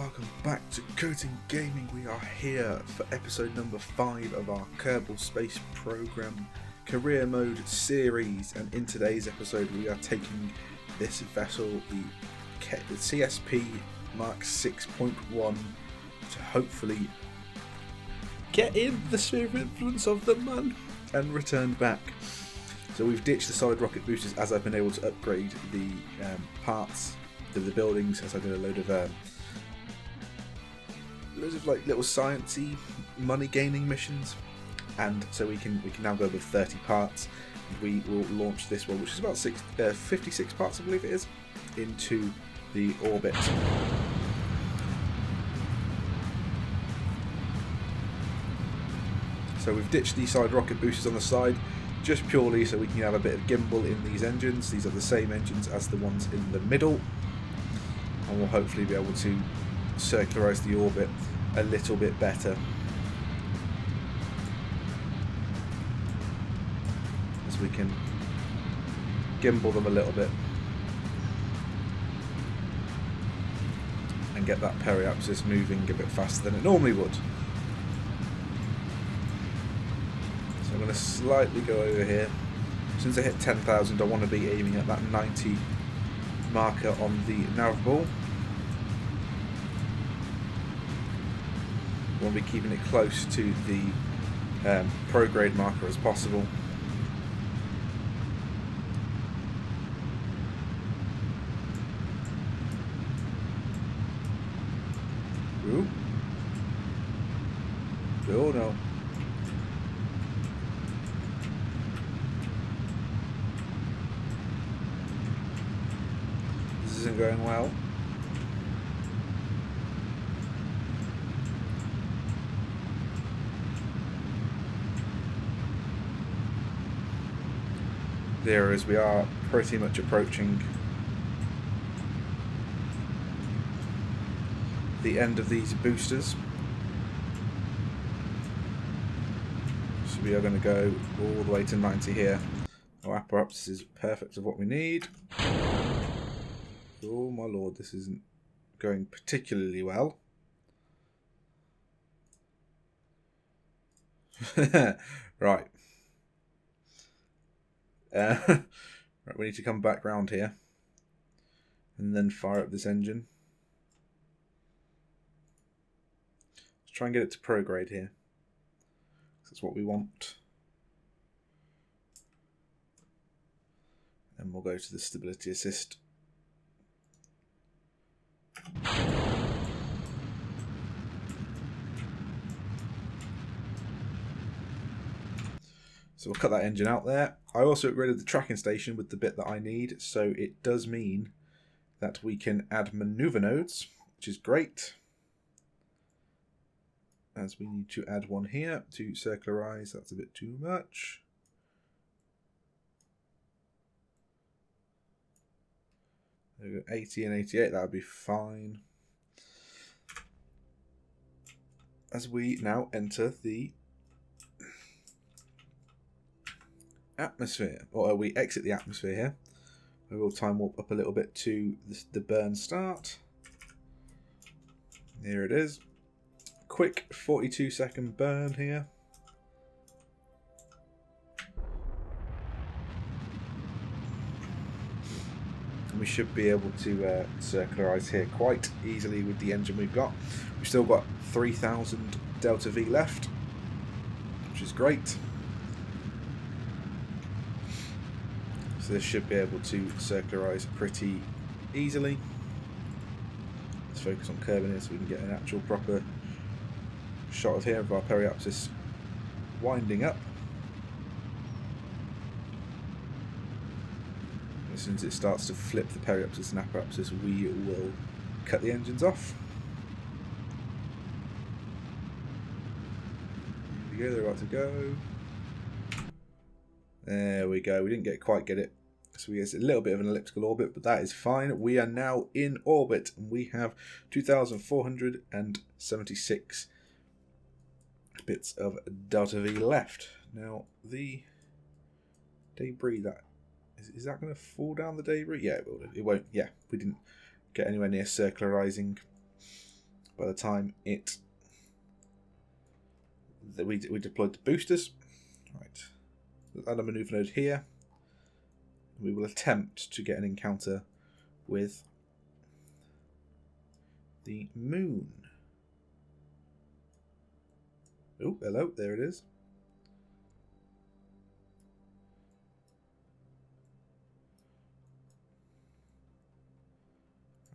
welcome back to Coating Gaming. We are here for episode number 5 of our Kerbal Space Program career mode series, and in today's episode we are taking this vessel, the KSP Mark 6.1, to hopefully get in the sphere of influence of the Mun and return back. So we've ditched the solid rocket boosters as I've been able to upgrade the parts of the buildings, as I did a loads of like little sciencey money gaining missions, and so we can now go with 30 parts. We will launch this one, which is about 56 parts, I believe it is, into the orbit. So we've ditched the side rocket boosters on the side, just purely so we can have a bit of gimbal in these engines. These are the same engines as the ones in the middle, and we'll hopefully be able to circularize the orbit a little bit better, as we can gimbal them a little bit and get that periapsis moving a bit faster than it normally would. So I'm going to slightly go over here. Since I hit 10,000, I want to be aiming at that 90 marker on the nav ball. I want to be keeping it close to the prograde marker as possible. Ooh. Oh no. This isn't going well. There, as we are pretty much approaching the end of these boosters. So we are going to go all the way to 90 here. Our apparatus is perfect of what we need. Oh my lord, this isn't going particularly well. Right. Right, we need to come back round here and then fire up this engine. Let's try and get it to prograde here. That's what we want. Then we'll go to the stability assist. So we'll cut that engine out there. I also upgraded the tracking station with the bit that I need, so it does mean that we can add maneuver nodes, which is great. As we need to add one here to circularize, that's a bit too much. There we go, 80 and 88, that would be fine. As we now enter the atmosphere, or we exit the atmosphere here, we will time warp up a little bit to the burn start. Here it is. Quick 42-second burn here. And we should be able to circularize here quite easily with the engine we've got. We've still got 3,000 Delta V left, which is great. So this should be able to circularize pretty easily. Let's focus on curving here so we can get an actual proper shot of here of our periapsis winding up. As soon as it starts to flip the periapsis and apoapsis, we will cut the engines off. Here we go, they're about to go. There we go. We didn't quite get it. So we get a little bit of an elliptical orbit, but that is fine. We are now in orbit, and we have 2,476 bits of Delta V left. Now, the debris, is that going to fall down the debris? Yeah, it will. It won't. Yeah, we didn't get anywhere near circularizing by the time we deployed the boosters. Right, let's add a maneuver node here. We will attempt to get an encounter with the moon. Oh, hello, there it is.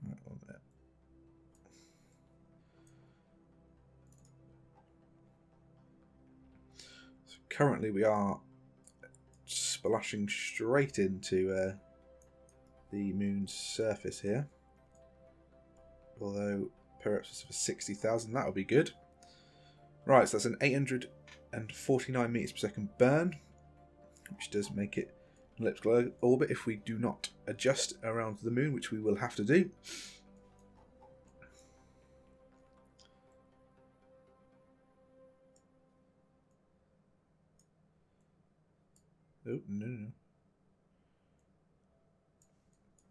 Right, on there. So currently we are splashing straight into the moon's surface here. Although perhaps for 60,000, that would be good. Right, so that's an 849 meters per second burn, which does make it an elliptical orbit if we do not adjust around the moon, which we will have to do. Oh, no.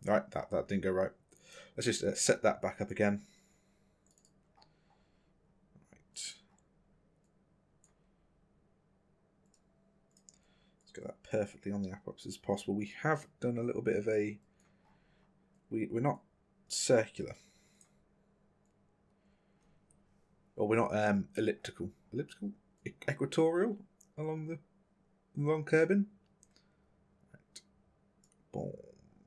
Right, that didn't go right. Let's just set that back up again. Right. Let's get that perfectly on the apoapsis as possible. We have done a little bit of a... We're not circular. Or we're not elliptical. Elliptical? Equatorial along Kerbin. Right. Boom.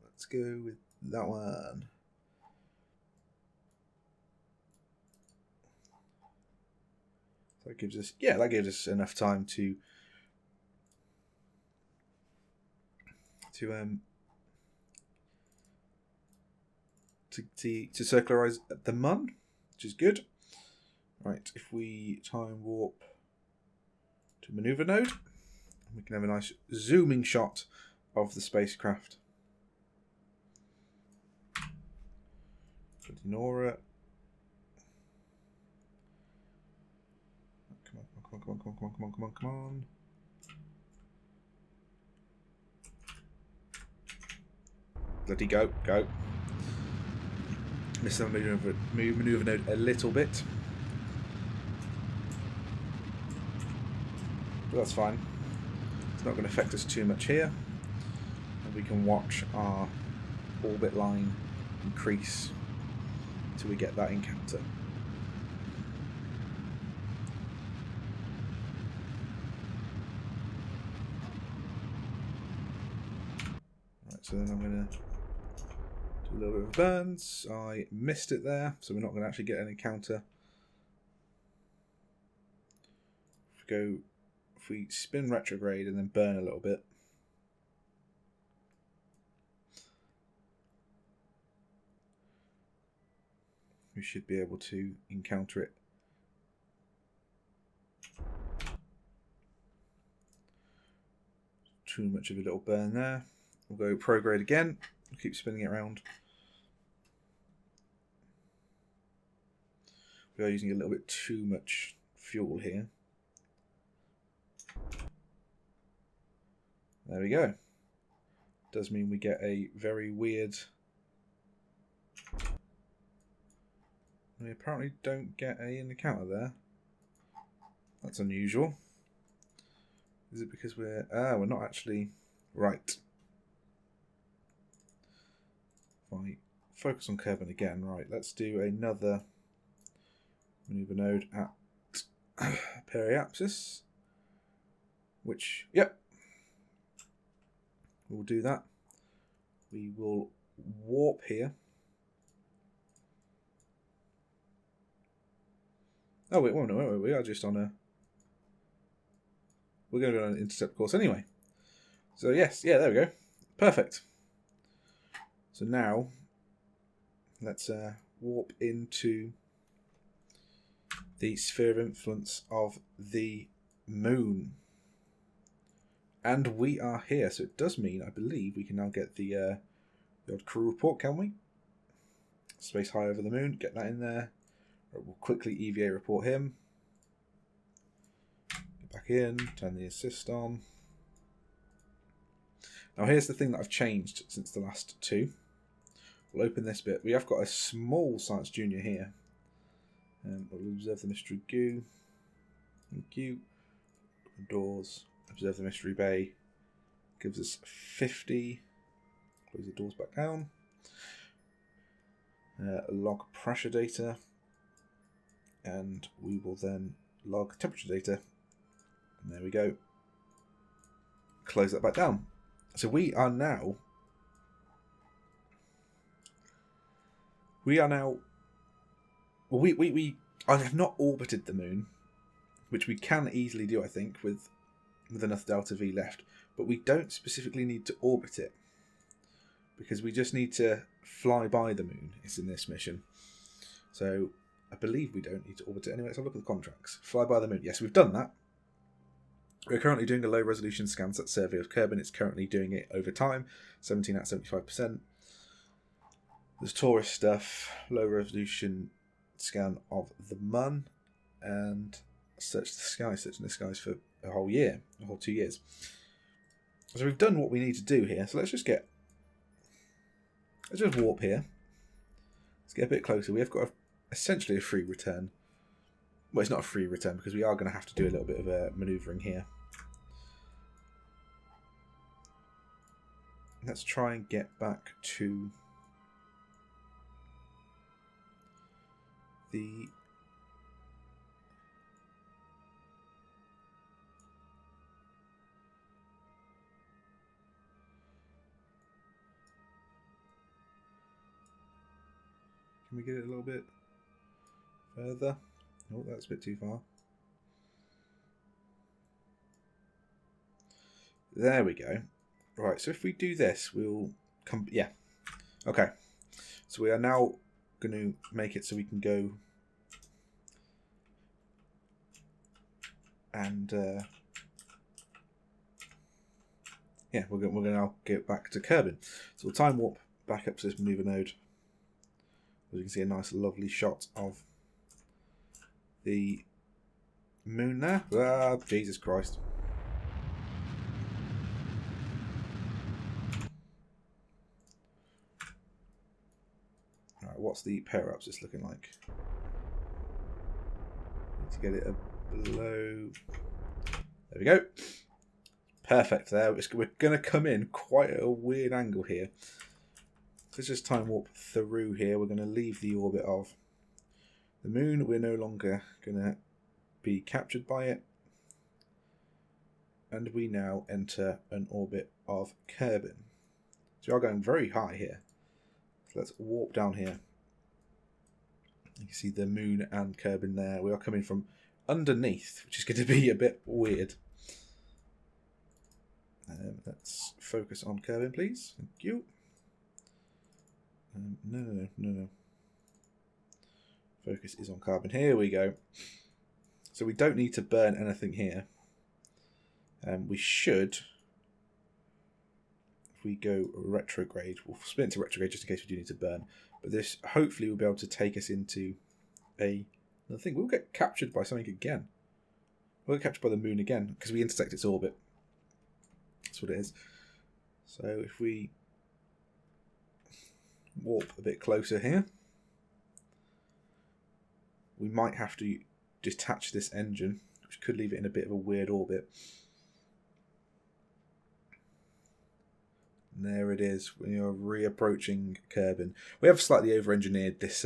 Let's go with that one. So that gives us, that gives us enough time to circularize the mun, which is good. Right, if we time warp to maneuver node, we can have a nice zooming shot of the spacecraft. Nora. Come on. Bloody go. Missed the maneuver node a little bit. But that's fine. It's not going to affect us too much here. And we can watch our orbit line increase until we get that encounter. Right, so then I'm going to do a little bit of burns. I missed it there, so we're not going to actually get an encounter. If we spin retrograde and then burn a little bit, we should be able to encounter it. Too much of a little burn there. We'll go prograde again. We'll keep spinning it around. We are using a little bit too much fuel here. There we go. Does mean we get a very weird... We apparently don't get an encounter there. That's unusual. Is it because we're not actually... Right. If I focus on Kerbal again, right, let's do another maneuver node at periapsis. Which, yep. We'll do that. We will warp here. Oh wait, wait, we are just on a... We're going to go on an intercept course anyway. So yes, there we go. Perfect. So now, let's warp into the sphere of influence of the moon. And we are here, so it does mean, I believe, we can now get the odd crew report, can we? Space high over the moon, get that in there. Right, we'll quickly EVA report him. Get back in, turn the assist on. Now here's the thing that I've changed since the last two. We'll open this bit. We have got a small Science Junior here. We'll observe the mystery goo. Thank you. Doors. Observe the mystery bay. Gives us 50. Close the doors back down. Log pressure data. And we will then log temperature data. And there we go. Close that back down. So we are now... Well, I have not orbited the moon, which we can easily do, I think, with enough delta V left. But we don't specifically need to orbit it, because we just need to fly by the moon. It's in this mission. So I believe we don't need to orbit it anyway. Let's have a look at the contracts. Fly by the moon. Yes, we've done that. We're currently doing a low resolution ScanSat survey of Kerbin. It's currently doing it over time, 17 at 75%. There's tourist stuff, low resolution scan of the Mun, and searching the skies for a whole year, a whole 2 years. So we've done what we need to do here. So let's just warp here. Let's get a bit closer. We have got essentially a free return. Well, it's not a free return because we are going to have to do a little bit of manoeuvring here. Let's try and get back to the... Can we get it a little bit further? Oh, that's a bit too far. There we go. Right, so if we do this, we'll come... Yeah. Okay. So we are now going to make it so we can go and... yeah, we're going to now get back to Kerbin. So we'll time warp back up to this maneuver node. As you can see, a nice lovely shot of the moon there. Ah, Jesus Christ. Alright, what's the pair-ups it's looking like? Need to get it below. There we go. Perfect there. We're going to come in quite a weird angle here. Let's just time warp through here. We're going to leave the orbit of the moon. We're no longer going to be captured by it. And we now enter an orbit of Kerbin. So we are going very high here. So let's warp down here. You can see the moon and Kerbin there. We are coming from underneath, which is going to be a bit weird. Let's focus on Kerbin, please. Thank you. No. Focus is on carbon. Here we go. So we don't need to burn anything here. We should, if we go retrograde, we'll split into retrograde just in case we do need to burn. But this hopefully will be able to take us into another thing. We'll get captured by something again. We'll get captured by the moon again because we intersect its orbit. That's what it is. So if we warp a bit closer here, we might have to detach this engine, which could leave it in a bit of a weird orbit. And there it is. We are reapproaching Kerbin. We have slightly over-engineered this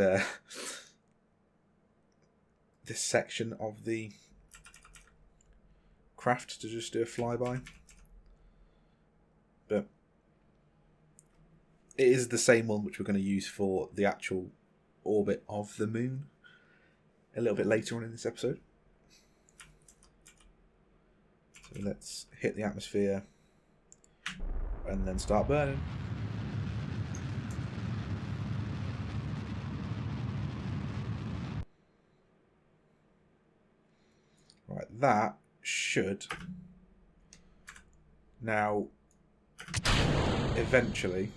this section of the craft to just do a flyby, but it is the same one which we're going to use for the actual orbit of the moon a little bit later on in this episode. So let's hit the atmosphere and then start burning. Right, that should now eventually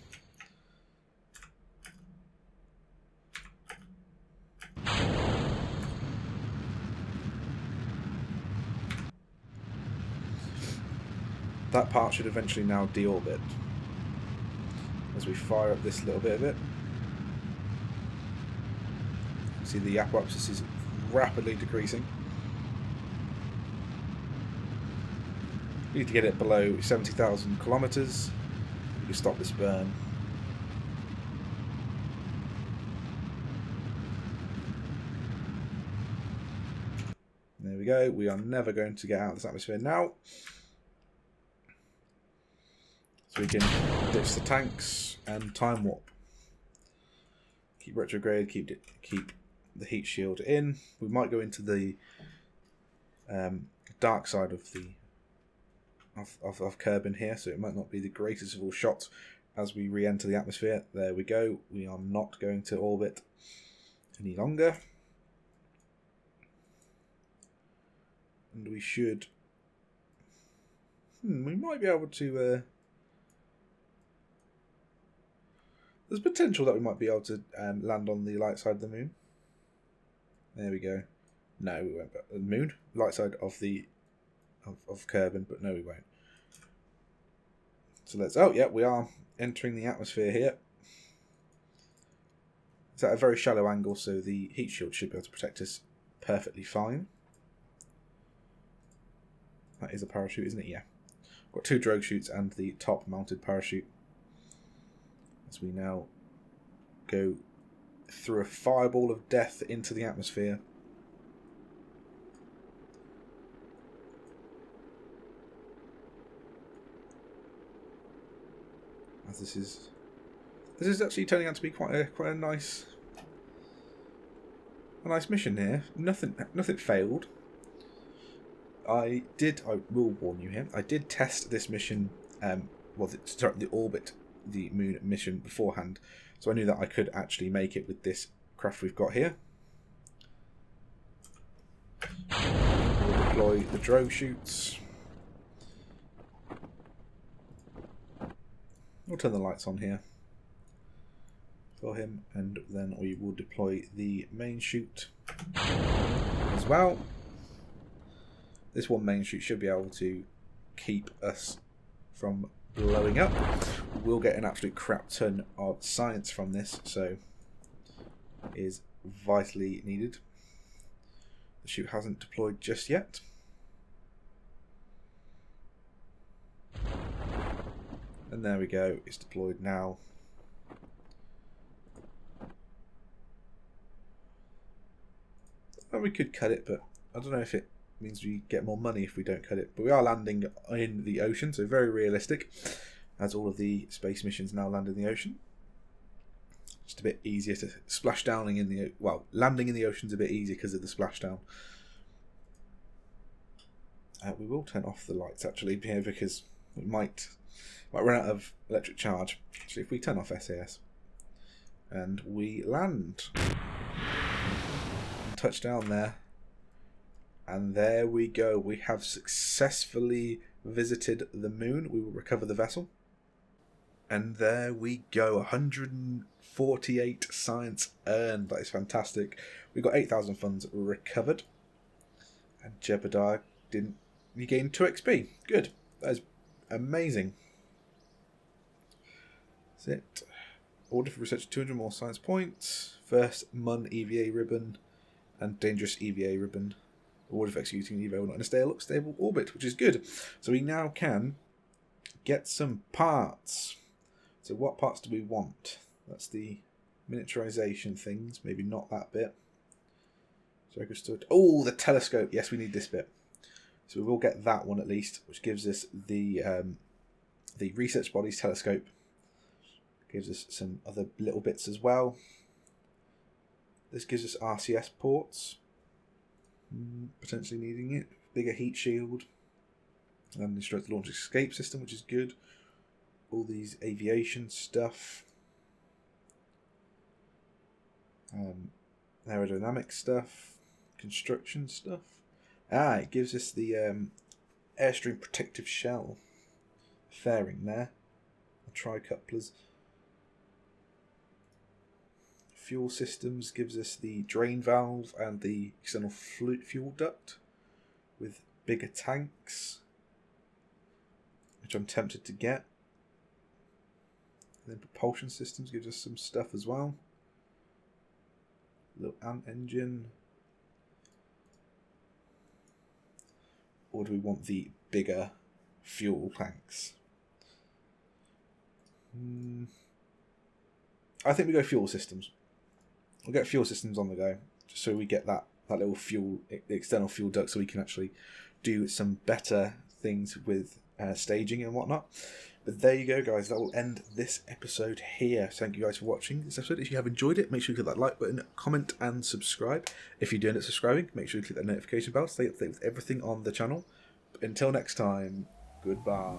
that part should eventually now deorbit as we fire up this little bit of it. See the apparatus is rapidly decreasing. We need to get it below 70,000 kilometers. We can stop this burn. There we go. We are never going to get out of this atmosphere now. So we can ditch the tanks and time warp. Keep retrograde, keep the heat shield in. We might go into the dark side of the of Kerbin here, so it might not be the greatest of all shots as we re-enter the atmosphere. There we go. We are not going to orbit any longer. And we should... we might be able to... there's potential that we might be able to land on the light side of the moon. There we go. No, we won't. The moon? Light side of the... of Kerbin, but no, we won't. So let's... oh, yeah, we are entering the atmosphere here. It's at a very shallow angle, so the heat shield should be able to protect us perfectly fine. That is a parachute, isn't it? Yeah. Got 2 drogue chutes and the top mounted parachute. As we now go through a fireball of death into the atmosphere. As this is actually turning out to be quite a nice mission here. Nothing failed. I will warn you here. I did test this mission, the orbit, the moon mission beforehand, so I knew that I could actually make it with this craft we've got here. We'll deploy the drogue chutes. We'll turn the lights on here for him, and then we will deploy the main chute as well. This one main chute should be able to keep us from blowing up. We'll get an absolute crap ton of science from this, so it is vitally needed. The chute hasn't deployed just yet. And there we go, it's deployed now. Well, we could cut it, but I don't know if it means we get more money if we don't cut it. But we are landing in the ocean, so very realistic, as all of the space missions now land in the ocean. Just a bit easier to splash down in the... well, landing in the ocean's a bit easier because of the splashdown. We will turn off the lights actually here because we might run out of electric charge. So if we turn off SAS and we land and touch down there, and there we go. We have successfully visited the moon. We will recover the vessel. And there we go. 148 science earned. That is fantastic. We got 8,000 funds recovered. And Jebediah didn't... he gained 2 XP. Good. That is amazing. That's it. Order for research 200 more science points. First MUN EVA ribbon and dangerous EVA ribbon. Order for executing EVA not in a stable orbit, which is good. So we now can get some parts. So what parts do we want? That's the miniaturization things. Maybe not that bit. So I could start... oh, the telescope. Yes, we need this bit. So we will get that one at least, which gives us the research bodies telescope. Gives us some other little bits as well. This gives us RCS ports. Potentially needing it. Bigger heat shield. And instructor launch escape system, which is good. All these aviation stuff. Aerodynamic stuff. Construction stuff. It gives us the airstream protective shell fairing there. The tri-couplers. Fuel systems gives us the drain valve and the external fuel duct with bigger tanks, which I'm tempted to get. And then propulsion systems gives us some stuff as well. Little ant engine. or do we want the bigger fuel tanks? I think we go fuel systems. We'll get fuel systems on the go, just so we get that little fuel, external fuel duct, so we can actually do some better things with staging and whatnot. But there you go, guys. That will end this episode here. Thank you guys for watching this episode. If you have enjoyed it, make sure you click that like button, comment, and subscribe. If you're doing it subscribing, make sure you click that notification bell. Stay up to date with everything on the channel. But until next time, goodbye.